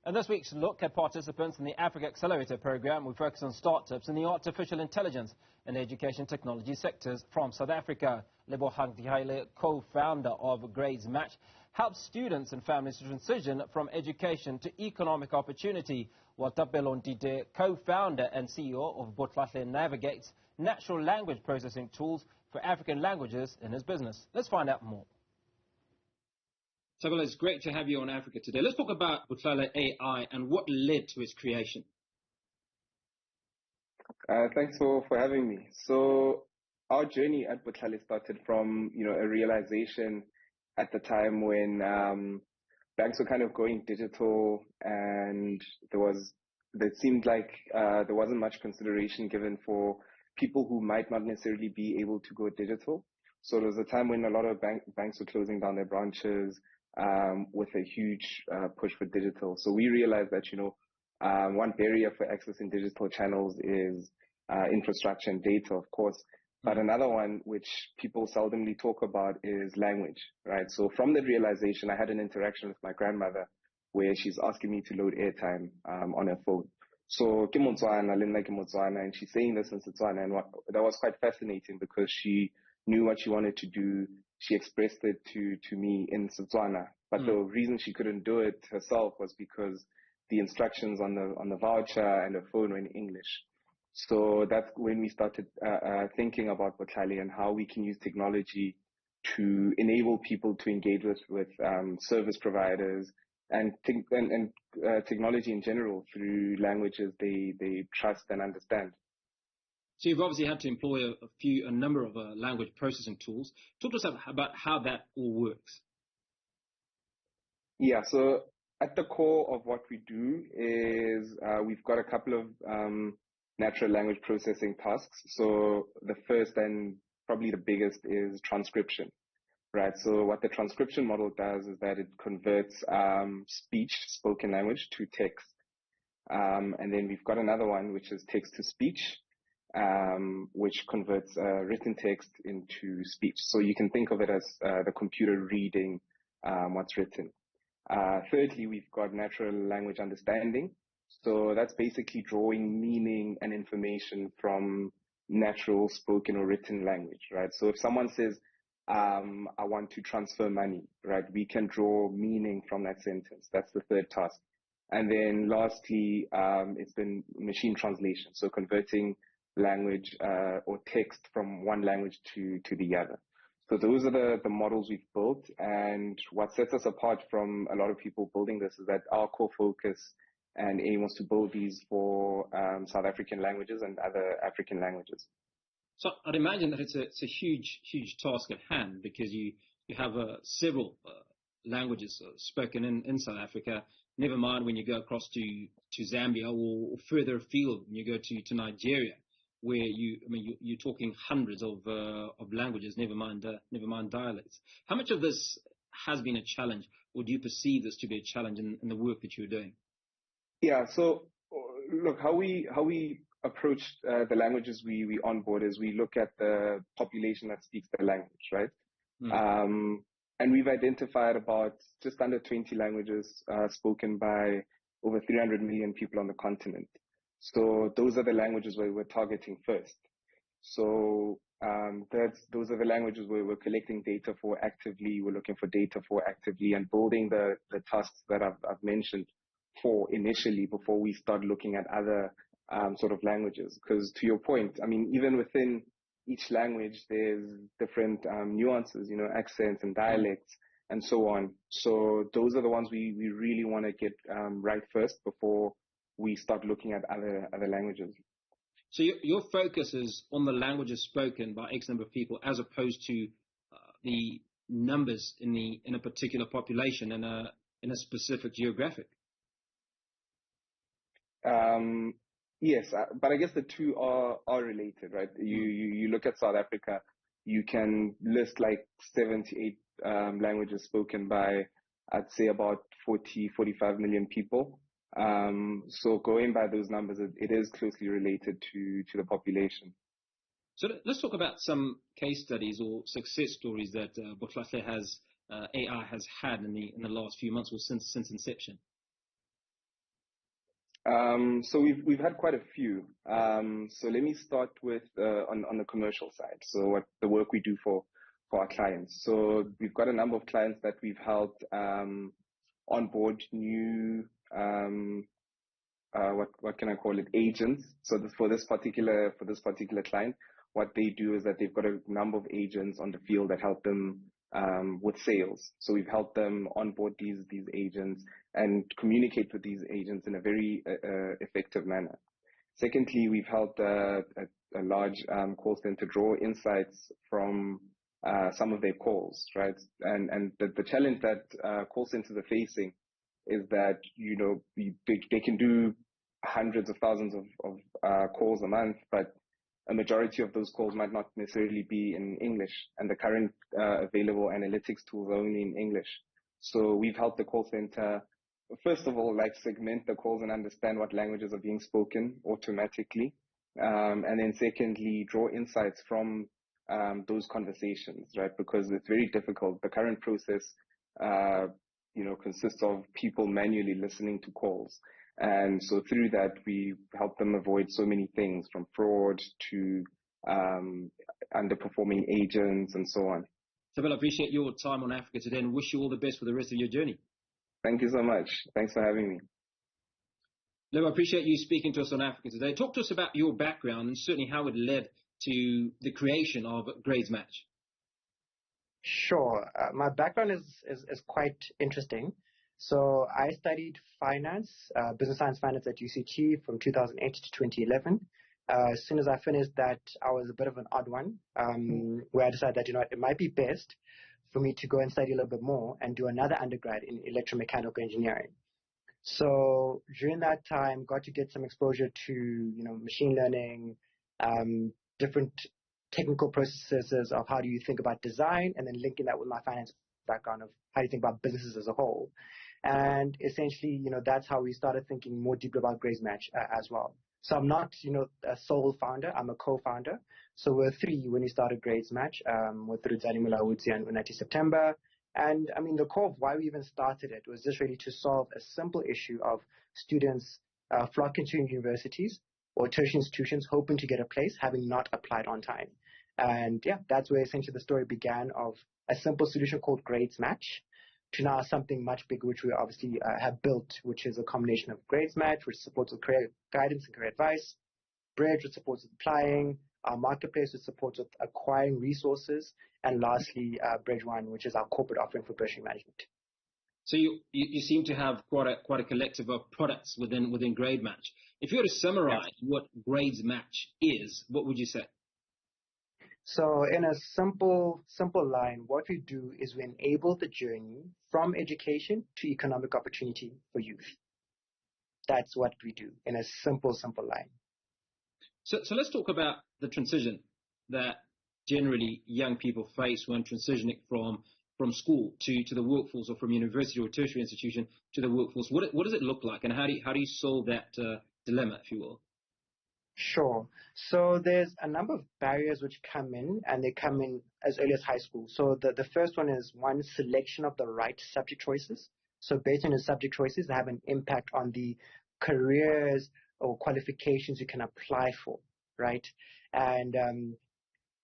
And this week's look at participants in the Africa Accelerator program, we focus on startups in the artificial intelligence and education technology sectors from South Africa. Lebogang Diale, co-founder of Gradesmatch, helps students and families to transition from education to economic opportunity, while Thapelo Nthite, co-founder and CEO of Botlhale, navigates natural language processing tools for African languages in his business. Let's find out more. Thapelo, it's great to have you on Africa today. Let's talk about Botlhale AI and what led to its creation. Thanks for having me. So our journey at Botlhale started from, a realization at the time when banks were kind of going digital, and there seemed like there wasn't much consideration given for people who might not necessarily be able to go digital. So there was a time when a lot of banks were closing down their branches, with a huge push for digital. So we realized that, one barrier for accessing digital channels is infrastructure and data, of course. But another one, which people seldomly talk about, is language, right? So from that realization, I had an interaction with my grandmother where she's asking me to load airtime on her phone. So, and she's saying this in Setswana, and that was quite fascinating because she knew what she wanted to do. She expressed it to me in Setswana, but the reason she couldn't do it herself was because the instructions on the voucher and the phone were in English. So that's when we started thinking about Botlhale and how we can use technology to enable people to engage with service providers and technology in general through languages they trust and understand. So you've obviously had to employ a number of language processing tools. Talk to us about how that all works. Yeah, so at the core of what we do is we've got a couple of natural language processing tasks. So the first and probably the biggest is transcription, right? So what the transcription model does is that it converts speech, spoken language, to text. And then we've got another one, which is text to speech, which converts written text into speech. So you can think of it as the computer reading what's written. Thirdly, we've got natural language understanding. So that's basically drawing meaning and information from natural spoken or written language, right? So if someone says, I want to transfer money, right, we can draw meaning from that sentence. That's the third task. And then lastly, it's been machine translation. So converting language or text from one language to the other. So those are the models we've built, and what sets us apart from a lot of people building this is that our core focus and aim was to build these for South African languages and other African languages. So I'd imagine that it's a huge task at hand because you have several languages spoken in South Africa. Never mind when you go across to Zambia or further afield when you go to Nigeria, where you're talking hundreds of languages, never mind dialects. How much of this has been a challenge, or do you perceive this to be a challenge in the work that you're doing? Yeah, so look, how we approach the languages we onboard is we look at the population that speaks the language, right? And we've identified about just under 20 languages spoken by over 300 million people on the continent. So those are the languages where we're targeting first. So those are the languages where we're collecting data for actively. We're looking for data for actively and building the tasks that I've mentioned for initially before we start looking at other sort of languages. Because to your point, even within each language, there's different nuances, accents and dialects and so on. So those are the ones we really want to get right first before we start looking at other languages. So your focus is on the languages spoken by X number of people, as opposed to the numbers in a particular population in a specific geographic. Yes, but I guess the two are related, right? You look at South Africa, you can list like 7 to 8 languages spoken by, I'd say, about 45 million people. So going by those numbers, it is closely related to the population. So let's talk about some case studies or success stories that Botlhale AI has had in the last few months or since inception. So we've had quite a few. So let me start with on the commercial side. So what the work we do for our clients. So we've got a number of clients that we've helped onboard new what can I call it, agents. So for this particular client, what they do is that they've got a number of agents on the field that help them with sales. So we've helped them onboard these agents and communicate with these agents in a very effective manner. Secondly, we've helped a large call center draw insights from some of their calls, right? And the challenge that call centers are facing is that, they can do hundreds of thousands of calls a month, but a majority of those calls might not necessarily be in English, and the current available analytics tools are only in English. So we've helped the call center, first of all, like segment the calls and understand what languages are being spoken automatically. And then secondly, draw insights from those conversations, right? Because it's very difficult. The current process, consists of people manually listening to calls. And so through that, we help them avoid so many things, from fraud to underperforming agents and so on. Thapelo, I appreciate your time on Africa today and wish you all the best for the rest of your journey. Thank you so much. Thanks for having me. Lebo, I appreciate you speaking to us on Africa today. Talk to us about your background and certainly how it led to the creation of Gradesmatch. Sure. My background is quite interesting. So I studied finance, business science finance at UCT from 2008 to 2011. As soon as I finished that, I was a bit of an odd one, where I decided that, it might be best for me to go and study a little bit more and do another undergrad in electromechanical engineering. So during that time, got to get some exposure to, machine learning, different technical processes of how do you think about design, and then linking that with my finance background of how do you think about businesses as a whole. And essentially, that's how we started thinking more deeply about Gradesmatch as well. So I'm not, a sole founder. I'm a co-founder. So we're three when we started Gradesmatch, with Ruzani Mulawuti and Unati September. And I mean, the core of why we even started it was just really to solve a simple issue of students flocking to universities or tertiary institutions hoping to get a place, having not applied on time. And yeah, that's where essentially the story began, of a simple solution called Gradesmatch to now something much bigger, which we obviously have built, which is a combination of Gradesmatch, which supports with career guidance and career advice, Bridge, which supports with applying, our marketplace, which supports with acquiring resources, and lastly, Bridge One, which is our corporate offering for bursary management. So you seem to have quite a collective of products within Gradesmatch. If you were to summarize what Gradesmatch is, what would you say? So in a simple line, what we do is we enable the journey from education to economic opportunity for youth. That's what we do in a simple line. So let's talk about the transition that generally young people face when transitioning from school to the workforce, or from university or tertiary institution to the workforce. What does it look like, and how do you solve that dilemma, if you will? Sure. So there's a number of barriers which come in, and they come in as early as high school. So the first one is selection of the right subject choices. So based on the subject choices, they have an impact on the careers or qualifications you can apply for, right? And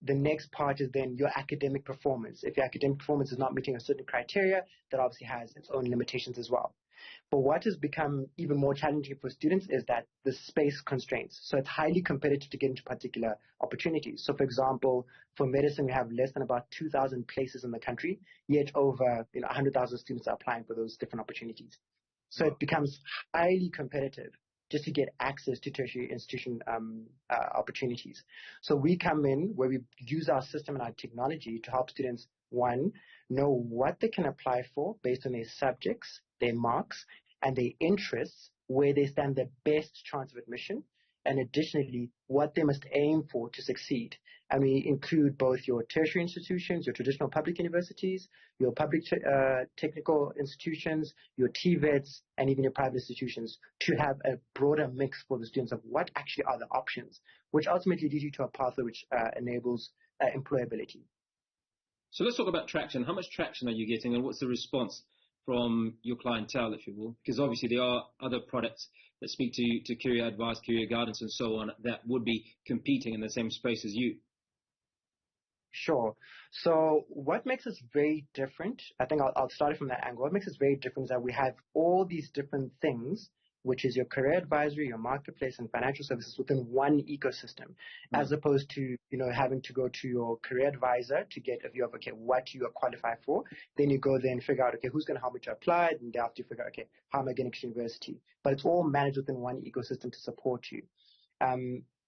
the next part is then your academic performance. If your academic performance is not meeting a certain criteria, that obviously has its own limitations as well. But what has become even more challenging for students is that the space constraints. So it's highly competitive to get into particular opportunities. So for example, for medicine, we have less than about 2,000 places in the country, yet over 100,000 students are applying for those different opportunities. So it becomes highly competitive just to get access to tertiary institution opportunities. So we come in where we use our system and our technology to help students, one, know what they can apply for based on their subjects, their marks, and their interests, where they stand the best chance of admission, and additionally, what they must aim for to succeed. And we include both your tertiary institutions, your traditional public universities, your public technical institutions, your TVETs, and even your private institutions, to have a broader mix for the students of what actually are the options, which ultimately leads you to a pathway which enables employability. So let's talk about traction. How much traction are you getting, and what's the response from your clientele, if you will? Because obviously there are other products that speak to career advice, career guidance, and so on that would be competing in the same space as you. Sure. So what makes us very different, I think I'll start it from that angle. What makes us very different is that we have all these different things, which is your career advisory, your marketplace, and financial services within one ecosystem, as opposed to, having to go to your career advisor to get a view of, okay, what you are qualified for. Then you go there and figure out, okay, who's going to help me to apply? And thereafter you figure out, okay, how am I getting to university? But it's all managed within one ecosystem to support you.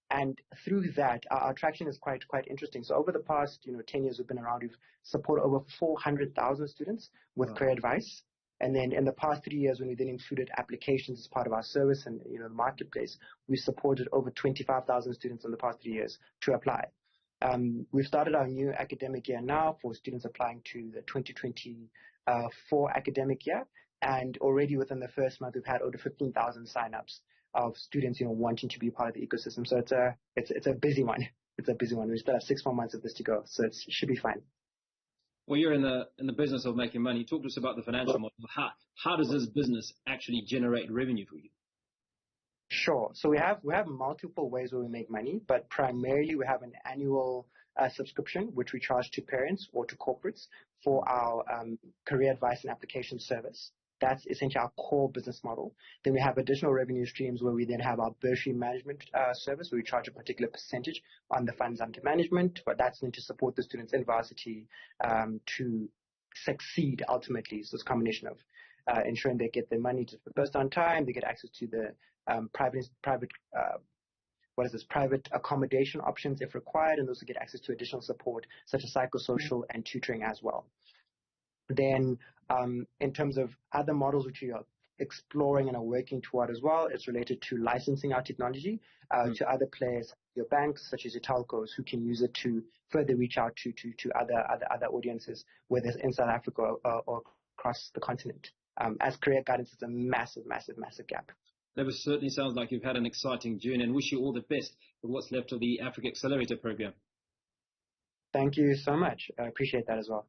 And through that, our traction is quite interesting. So over the past, 10 years we've been around, we've supported over 400,000 students with career advice. And then in the past 3 years, when we then included applications as part of our service and, the marketplace, we supported over 25,000 students in the past 3 years to apply. We've started our new academic year now for students applying to the 2024 academic year. And already within the first month, we've had over 15,000 signups of students, wanting to be part of the ecosystem. So it's a busy one. It's a busy one. We still have 6 more months of this to go, so it should be fine. Well, you're in the business of making money. Talk to us about the financial model. How does this business actually generate revenue for you? Sure. So we have multiple ways where we make money, but primarily we have an annual subscription which we charge to parents or to corporates for our career advice and application service. That's essentially our core business model. Then we have additional revenue streams where we then have our bursary management service, where we charge a particular percentage on the funds under management, but that's meant to support the students in varsity to succeed ultimately. So it's a combination of ensuring they get their money disbursed on time, they get access to the private accommodation options if required, and also get access to additional support such as psychosocial and tutoring as well. Then in terms of other models which we are exploring and are working toward as well, it's related to licensing our technology to other players, your banks such as your telcos, who can use it to further reach out to other audiences, whether it's in South Africa or across the continent. As career guidance is a massive gap. That certainly sounds like you've had an exciting journey, and wish you all the best with what's left of the Africa Accelerator program. Thank you so much. I appreciate that as well.